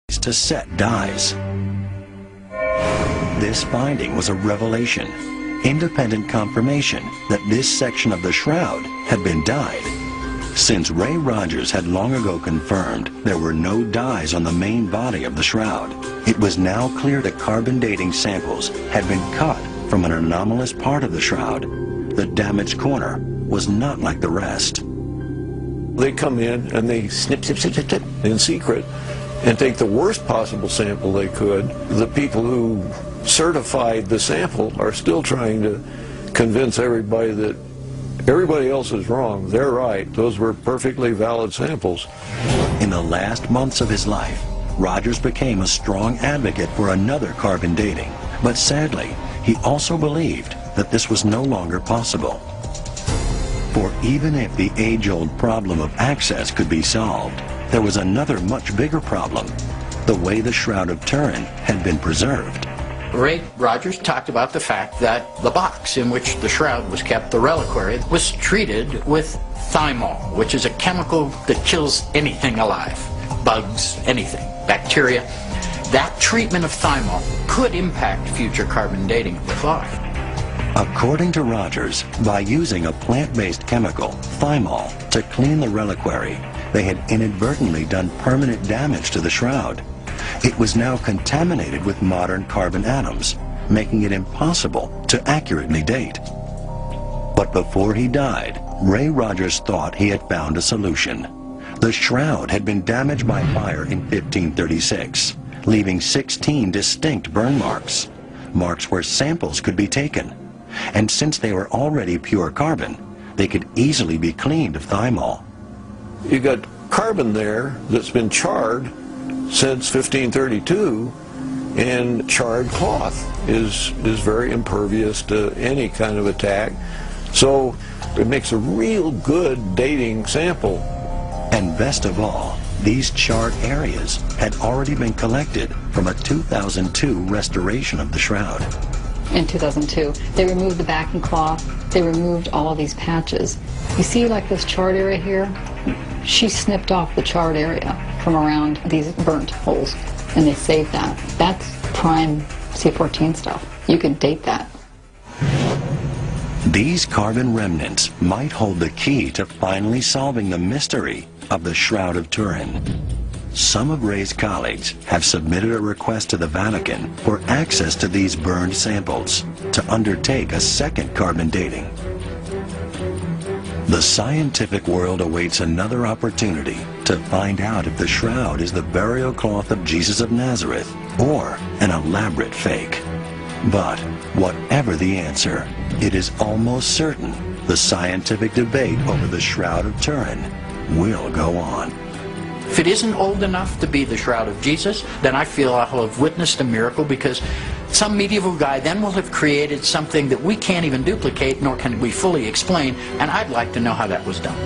to set dyes. This finding was a revelation, independent confirmation that this section of the shroud had been dyed. Since Ray Rogers had long ago confirmed there were no dyes on the main body of the shroud, it was now clear that carbon dating samples had been cut from an anomalous part of the shroud. The damaged corner was not like the rest. They come in and they snip, snip, snip, snip, snip in secret and take the worst possible sample they could. The people who certified the sample are still trying to convince everybody that everybody else is wrong. They're right. Those were perfectly valid samples. In the last months of his life, Rogers became a strong advocate for another carbon dating. But sadly, he also believed that this was no longer possible. For even if the age-old problem of access could be solved, there was another much bigger problem: the way the Shroud of Turin had been preserved. Ray Rogers talked about the fact that the box in which the shroud was kept, the reliquary, was treated with thymol, which is a chemical that kills anything alive, bugs, anything, bacteria. That treatment of thymol could impact future carbon dating of the cloth. According to Rogers, by using a plant-based chemical, thymol, to clean the reliquary, they had inadvertently done permanent damage to the shroud. It was now contaminated with modern carbon atoms, making it impossible to accurately date. But before he died, Ray Rogers thought he had found a solution. The shroud had been damaged by fire in 1536, leaving 16 distinct burn marks, marks where samples could be taken. And since they were already pure carbon, they could easily be cleaned of thymol. You got carbon there that's been charred since 1532, and charred cloth is very impervious to any kind of attack. So it makes a real good dating sample. And best of all, these charred areas had already been collected from a 2002 restoration of the shroud. In 2002, they removed the backing cloth, they removed all of these patches. You see, like this charred area here? She snipped off the charred area from around these burnt holes, and they saved that. That's prime C14 stuff. You could date that. These carbon remnants might hold the key to finally solving the mystery of the Shroud of Turin. Some of Ray's colleagues have submitted a request to the Vatican for access to these burned samples to undertake a second carbon dating. The scientific world awaits another opportunity to find out if the shroud is the burial cloth of Jesus of Nazareth or an elaborate fake. But whatever the answer, it is almost certain the scientific debate over the Shroud of Turin will go on. If it isn't old enough to be the shroud of Jesus, then I feel I will have witnessed a miracle, because some medieval guy then will have created something that we can't even duplicate, nor can we fully explain, and I'd like to know how that was done.